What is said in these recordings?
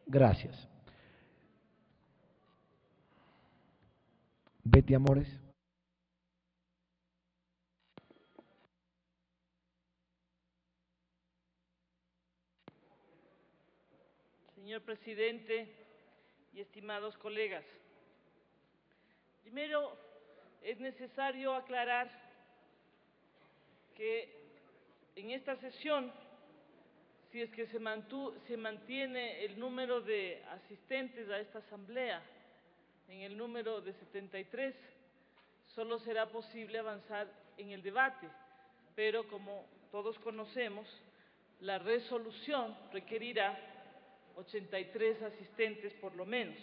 Gracias. Betty Amores. Señor presidente y estimados colegas, primero es necesario aclarar que en esta sesión, si es que se mantiene el número de asistentes a esta asamblea en el número de 73, solo será posible avanzar en el debate, pero como todos conocemos, la resolución requerirá 83 asistentes por lo menos.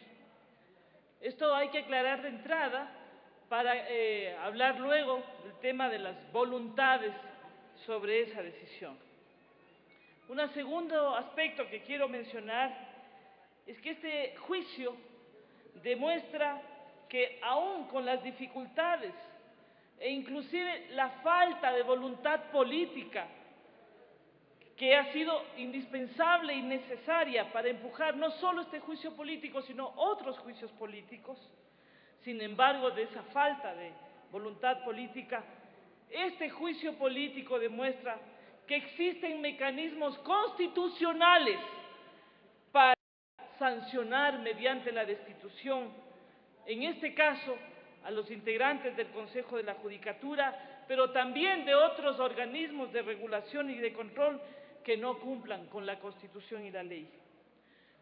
Esto hay que aclarar de entrada para hablar luego del tema de las voluntades sobre esa decisión. Un segundo aspecto que quiero mencionar es que este juicio demuestra que aún con las dificultades e inclusive la falta de voluntad política que ha sido indispensable y necesaria para empujar no solo este juicio político, sino otros juicios políticos. Sin embargo, de esa falta de voluntad política, este juicio político demuestra que existen mecanismos constitucionales para sancionar mediante la destitución, en este caso, a los integrantes del Consejo de la Judicatura, pero también de otros organismos de regulación y de control que no cumplan con la Constitución y la ley.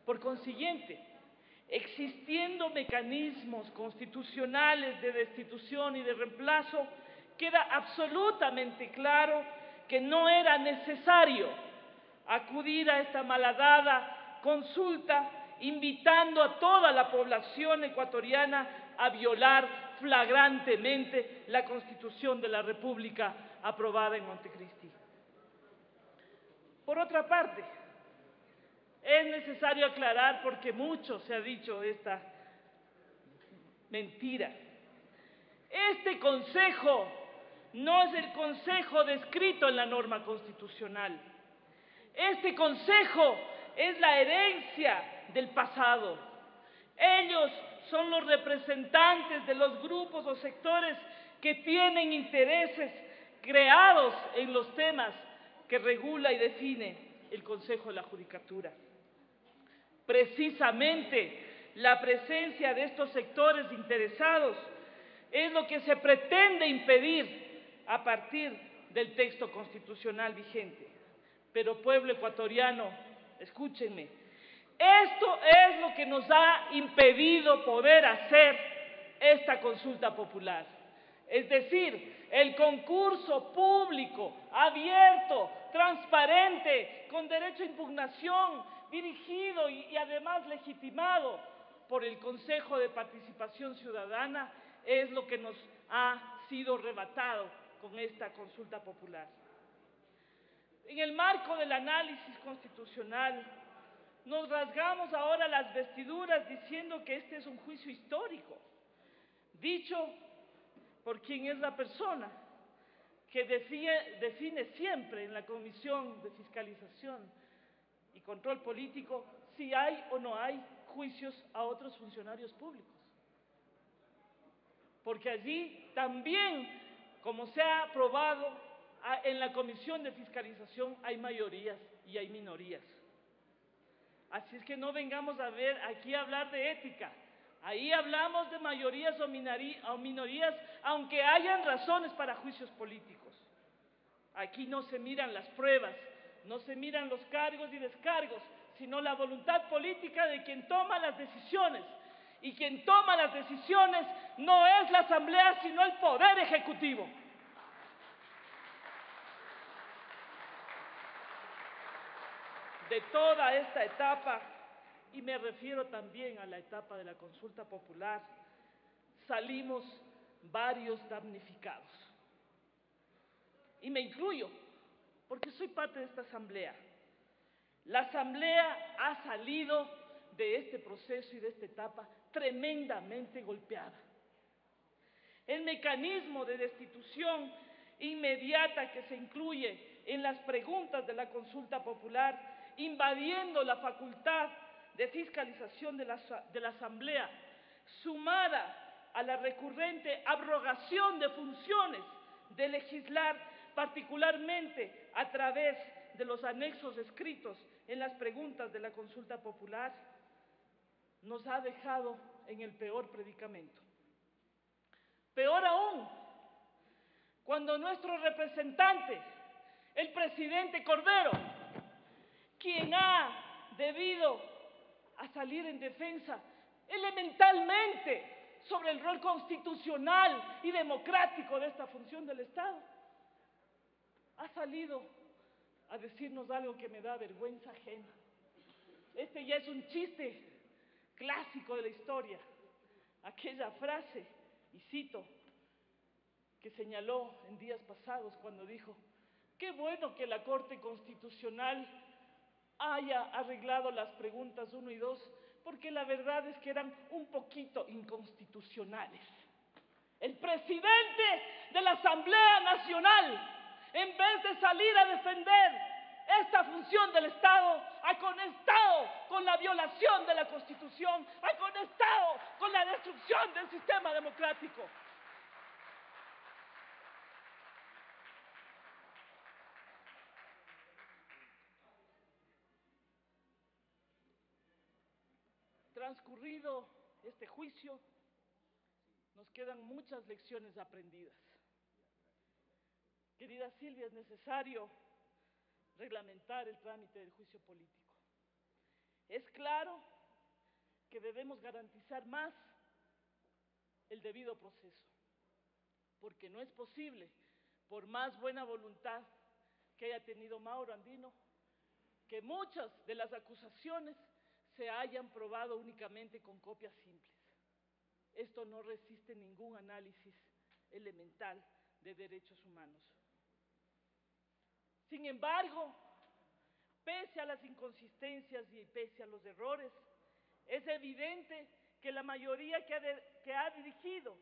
Por consiguiente, existiendo mecanismos constitucionales de destitución y de reemplazo, queda absolutamente claro que no era necesario acudir a esta malhadada consulta invitando a toda la población ecuatoriana a violar flagrantemente la Constitución de la República aprobada en Montecristi. Por otra parte, es necesario aclarar, porque mucho se ha dicho esta mentira. Este consejo no es el consejo descrito en la norma constitucional. Este consejo es la herencia del pasado. Ellos son los representantes de los grupos o sectores que tienen intereses creados en los temas que regula y define el Consejo de la Judicatura. Precisamente la presencia de estos sectores interesados es lo que se pretende impedir a partir del texto constitucional vigente. Pero pueblo ecuatoriano, escúchenme, esto es lo que nos ha impedido poder hacer esta consulta popular. Es decir, el concurso público, abierto, transparente, con derecho a impugnación, dirigido y además legitimado por el Consejo de Participación Ciudadana, es lo que nos ha sido arrebatado con esta consulta popular. En el marco del análisis constitucional, nos rasgamos ahora las vestiduras diciendo que este es un juicio histórico, dicho por quien es la persona que define siempre en la Comisión de Fiscalización y Control Político si hay o no hay juicios a otros funcionarios públicos. Porque allí también, como se ha aprobado en la Comisión de Fiscalización, hay mayorías y hay minorías. Así es que no vengamos aquí a hablar de ética. Ahí hablamos de mayorías o minorías, aunque hayan razones para juicios políticos. Aquí no se miran las pruebas, no se miran los cargos y descargos, sino la voluntad política de quien toma las decisiones. Y quien toma las decisiones no es la Asamblea, sino el Poder Ejecutivo. De toda esta etapa, y me refiero también a la etapa de la consulta popular, salimos varios damnificados. Y me incluyo, porque soy parte de esta asamblea. La asamblea ha salido de este proceso y de esta etapa tremendamente golpeada. El mecanismo de destitución inmediata que se incluye en las preguntas de la consulta popular, invadiendo la facultad de Fiscalización de la Asamblea, sumada a la recurrente abrogación de funciones de legislar, particularmente a través de los anexos escritos en las preguntas de la consulta popular, nos ha dejado en el peor predicamento. Peor aún, cuando nuestro representante, el presidente Cordero, quien ha debido a salir en defensa elementalmente sobre el rol constitucional y democrático de esta función del Estado, ha salido a decirnos algo que me da vergüenza ajena. Este ya es un chiste clásico de la historia. Aquella frase, y cito, que señaló en días pasados cuando dijo: qué bueno que la Corte Constitucional haya arreglado las preguntas 1 y 2, porque la verdad es que eran un poquito inconstitucionales. El presidente de la Asamblea Nacional, en vez de salir a defender esta función del Estado, ha conectado con la violación de la Constitución, ha conectado con la destrucción del sistema democrático. Transcurrido este juicio, nos quedan muchas lecciones aprendidas. Querida Silvia, es necesario reglamentar el trámite del juicio político. Es claro que debemos garantizar más el debido proceso, porque no es posible, por más buena voluntad que haya tenido Mauro Andino, que muchas de las acusaciones se hayan probado únicamente con copias simples. Esto no resiste ningún análisis elemental de derechos humanos. Sin embargo, pese a las inconsistencias y pese a los errores, es evidente que la mayoría que ha dirigido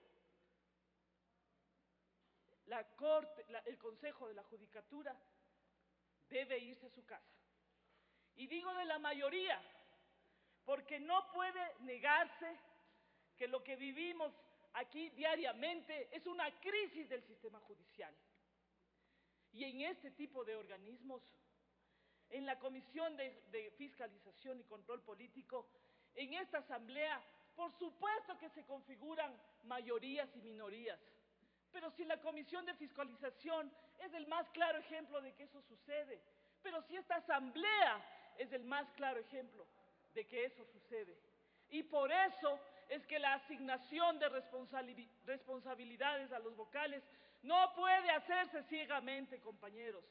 la Corte, el Consejo de la Judicatura, debe irse a su casa. Y digo de la mayoría, porque no puede negarse que lo que vivimos aquí diariamente es una crisis del sistema judicial. Y en este tipo de organismos, en la Comisión de Fiscalización y Control Político, en esta Asamblea, por supuesto que se configuran mayorías y minorías, pero si la Comisión de Fiscalización es el más claro ejemplo de que eso sucede, pero si esta Asamblea es el más claro ejemplo de que eso sucede. Y por eso es que la asignación de responsabilidades a los vocales no puede hacerse ciegamente, compañeros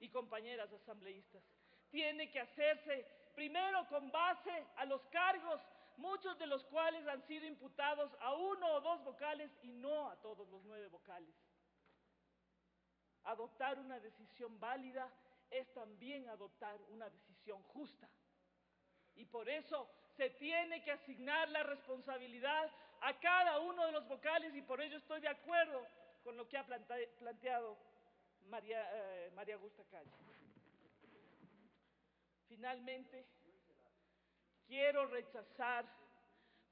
y compañeras asambleístas. Tiene que hacerse primero con base a los cargos, muchos de los cuales han sido imputados a 1 o 2 vocales y no a todos los 9 vocales. Adoptar una decisión válida es también adoptar una decisión justa. Y por eso se tiene que asignar la responsabilidad a cada uno de los vocales, y por ello estoy de acuerdo con lo que ha planteado María Augusta Calle. Finalmente, quiero rechazar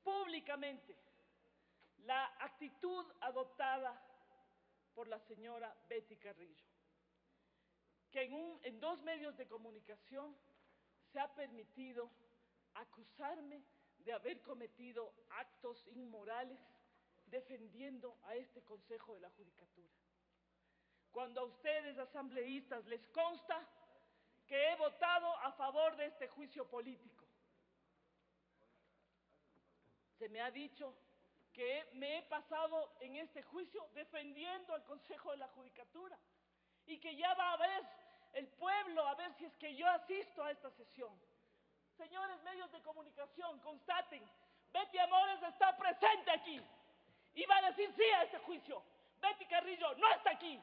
públicamente la actitud adoptada por la señora Betty Carrillo, que en 2 medios de comunicación se ha permitido acusarme de haber cometido actos inmorales defendiendo a este Consejo de la Judicatura. Cuando a ustedes, asambleístas, les consta que he votado a favor de este juicio político. Se me ha dicho que me he pasado en este juicio defendiendo al Consejo de la Judicatura y que ya va a ver el pueblo a ver si es que yo asisto a esta sesión. Señores medios de comunicación, constaten, Betty Amores está presente aquí y va a decir sí a este juicio. Betty Carrillo no está aquí.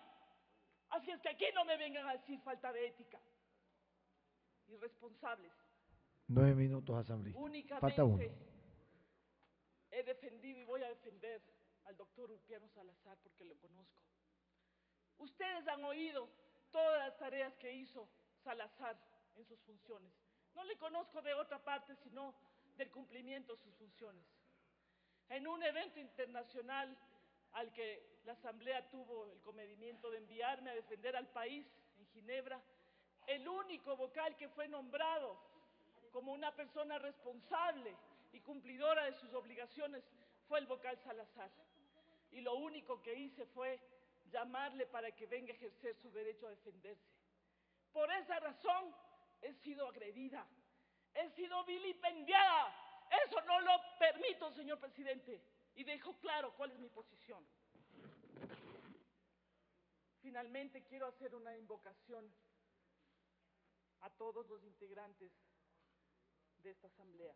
Así es que aquí no me vengan a decir falta de ética. Irresponsables. 9 minutos, asambleísta. Únicamente Falta 1. he defendido y voy a defender al doctor Ulpiano Salazar porque lo conozco. Ustedes han oído todas las tareas que hizo Salazar en sus funciones. No le conozco de otra parte, sino del cumplimiento de sus funciones. En un evento internacional al que la Asamblea tuvo el comedimiento de enviarme a defender al país en Ginebra, el único vocal que fue nombrado como una persona responsable y cumplidora de sus obligaciones fue el vocal Salazar. Y lo único que hice fue llamarle para que venga a ejercer su derecho a defenderse. Por esa razón he sido agredida, he sido vilipendiada. Eso no lo permito, señor presidente, y dejo claro cuál es mi posición. Finalmente quiero hacer una invocación a todos los integrantes de esta asamblea.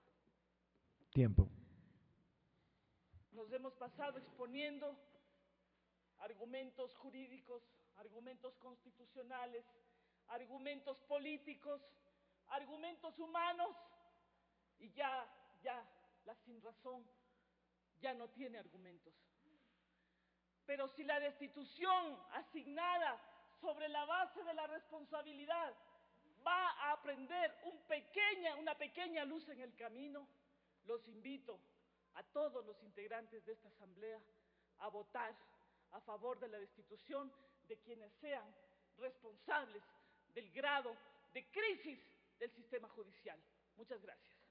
Tiempo. Nos hemos pasado exponiendo argumentos jurídicos, argumentos constitucionales, argumentos políticos, argumentos humanos, y ya la sinrazón ya no tiene argumentos. Pero si la destitución asignada sobre la base de la responsabilidad va a prender una pequeña luz en el camino, los invito a todos los integrantes de esta asamblea a votar a favor de la destitución de quienes sean responsables del grado de crisis del sistema judicial. Muchas gracias.